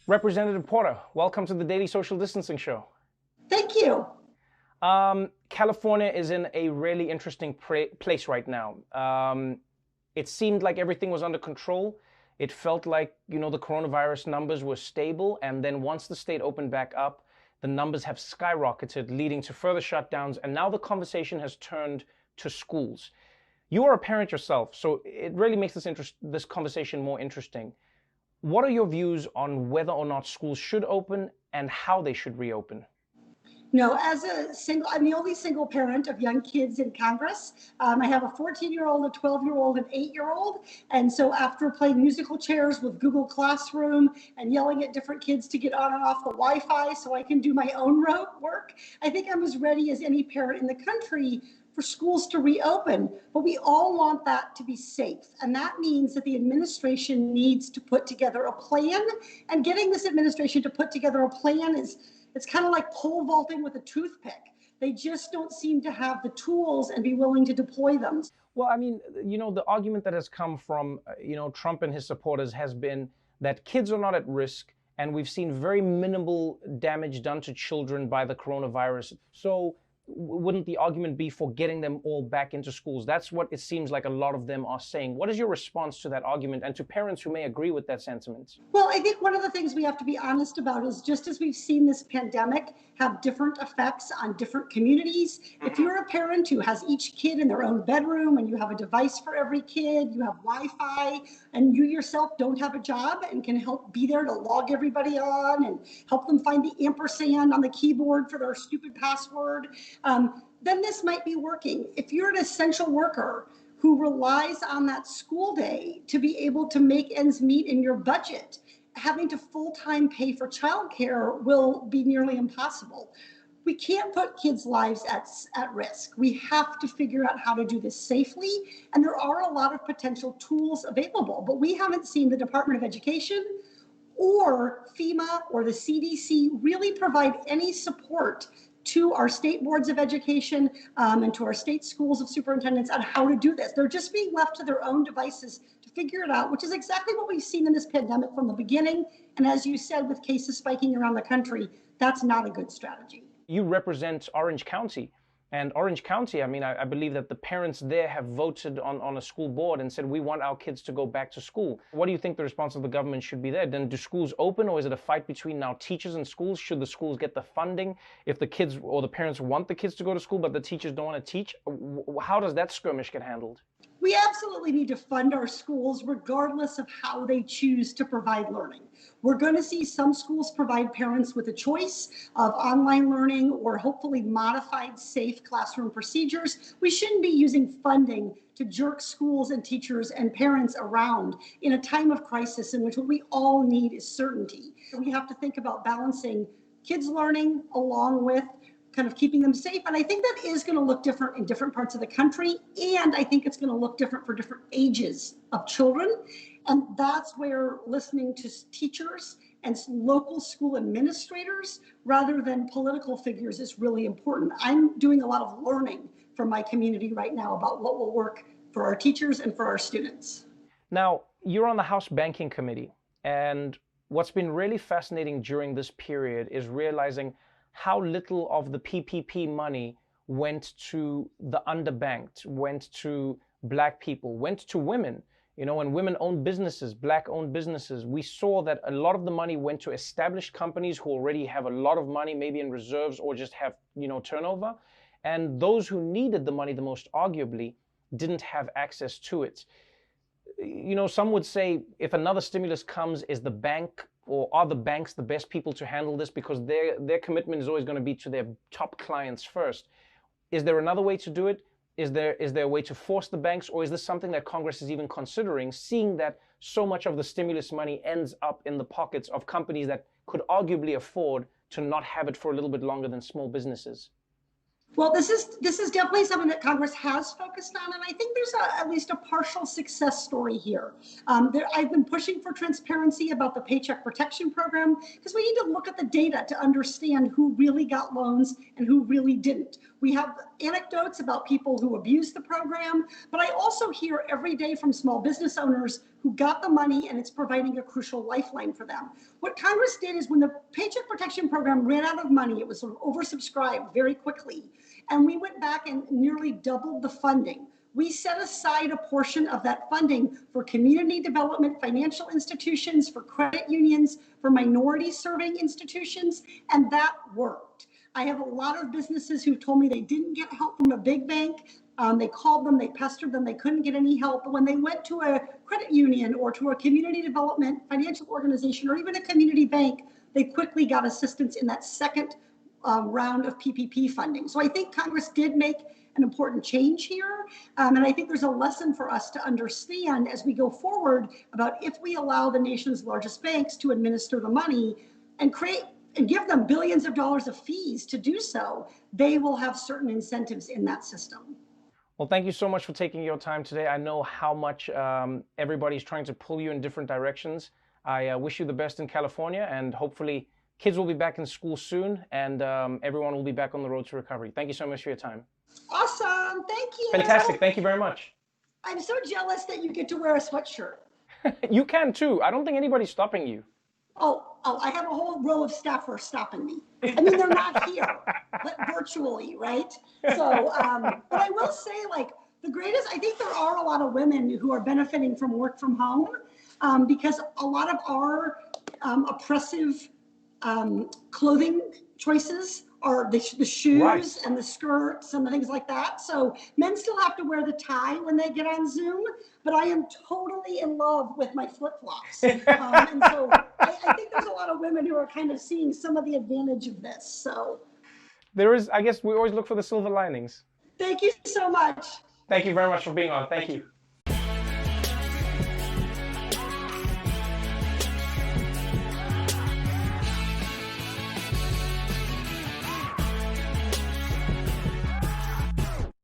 Representative Porter, welcome to the Daily Social Distancing Show. Thank you. California is in a really interesting place right now. It seemed like everything was under control. It felt like, the coronavirus numbers were stable. And then once the state opened back up, the numbers have skyrocketed, leading to further shutdowns. And now the conversation has turned to schools. You are a parent yourself, so it really makes this conversation more interesting. What are your views on whether or not schools should open and how they should reopen? No, I'm the only single parent of young kids in Congress. I have a 14-year-old, a 12-year-old, an 8-year-old. And so after playing musical chairs with Google Classroom and yelling at different kids to get on and off the Wi-Fi so I can do my own work, I think I'm as ready as any parent in the country for schools to reopen, but we all want that to be safe. And that means that the administration needs to put together a plan, and getting this administration to put together a plan it's kind of like pole vaulting with a toothpick. They just don't seem to have the tools and be willing to deploy them. Well, the argument that has come from, Trump and his supporters has been that kids are not at risk, and we've seen very minimal damage done to children by the coronavirus. So wouldn't the argument be for getting them all back into schools? That's what it seems like a lot of them are saying. What is your response to that argument and to parents who may agree with that sentiment? Well, I think one of the things we have to be honest about is just as we've seen this pandemic have different effects on different communities, if you're a parent who has each kid in their own bedroom and you have a device for every kid, you have Wi-Fi, and you yourself don't have a job and can help be there to log everybody on and help them find the ampersand on the keyboard for their stupid password, then this might be working. If you're an essential worker who relies on that school day to be able to make ends meet in your budget, having to full-time pay for childcare will be nearly impossible. We can't put kids' lives at risk. We have to figure out how to do this safely, and there are a lot of potential tools available, but we haven't seen the Department of Education or FEMA or the CDC really provide any support to our state boards of education and to our state schools of superintendents on how to do this. They're just being left to their own devices to figure it out, which is exactly what we've seen in this pandemic from the beginning. And as you said, with cases spiking around the country, that's not a good strategy. You represent Orange County. And Orange County, I believe that the parents there have voted on a school board and said, we want our kids to go back to school. What do you think the response of the government should be there? Then do schools open, or is it a fight between now teachers and schools? Should the schools get the funding if the kids or the parents want the kids to go to school, but the teachers don't want to teach? How does that skirmish get handled? We absolutely need to fund our schools regardless of how they choose to provide learning. We're going to see some schools provide parents with a choice of online learning or hopefully modified safe classroom procedures. We shouldn't be using funding to jerk schools and teachers and parents around in a time of crisis in which what we all need is certainty. We have to think about balancing kids' learning along with kind of keeping them safe. And I think that is going to look different in different parts of the country. And I think it's going to look different for different ages of children. And that's where listening to teachers and local school administrators rather than political figures is really important. I'm doing a lot of learning from my community right now about what will work for our teachers and for our students. Now, you're on the House Banking Committee. And what's been really fascinating during this period is realizing how little of the PPP money went to the underbanked, went to Black people, went to women. And women-owned businesses, Black-owned businesses, we saw that a lot of the money went to established companies who already have a lot of money, maybe in reserves or just have, turnover. And those who needed the money the most, arguably, didn't have access to it. Some would say if another stimulus comes, is the bank or are the banks the best people to handle this, because their commitment is always going to be to their top clients first. Is there another way to do it? Is there a way to force the banks, or is this something that Congress is even considering, seeing that so much of the stimulus money ends up in the pockets of companies that could arguably afford to not have it for a little bit longer than small businesses? Well, this is definitely something that Congress has focused on, and I think there's at least a partial success story here. I've been pushing for transparency about the Paycheck Protection Program because we need to look at the data to understand who really got loans and who really didn't. We have anecdotes about people who abused the program, but I also hear every day from small business owners who got the money, and it's providing a crucial lifeline for them. What Congress did is when the Paycheck Protection Program ran out of money, it was sort of oversubscribed very quickly, and we went back and nearly doubled the funding. We set aside a portion of that funding for community development, financial institutions, for credit unions, for minority serving institutions, and that worked. I have a lot of businesses who told me they didn't get help from a big bank. They called them, they pestered them, they couldn't get any help. But when they went to a credit union or to a community development financial organization or even a community bank, they quickly got assistance in that second round of PPP funding. So I think Congress did make an important change here. And I think there's a lesson for us to understand as we go forward about if we allow the nation's largest banks to administer the money and create and give them billions of dollars of fees to do so, they will have certain incentives in that system. Well, thank you so much for taking your time today. I know how much everybody's trying to pull you in different directions. I wish you the best in California, and hopefully kids will be back in school soon, and everyone will be back on the road to recovery. Thank you so much for your time. Awesome. Thank you. Fantastic. Thank you very much. I'm so jealous that you get to wear a sweatshirt. You can too. I don't think anybody's stopping you. Oh, I have a whole row of staffers stopping me. I mean, they're not here, but virtually, right? So, but I will say, like, the greatest, I think there are a lot of women who are benefiting from work from home because a lot of our oppressive clothing choices are the shoes Right. and the skirts and the things like that. So men still have to wear the tie when they get on Zoom, but I am totally in love with my flip-flops. And so I think there's a lot of women who are kind of seeing some of the advantage of this. So There is, I guess we always look for the silver linings. thank you so much. Thank you very much for being on. Thank you.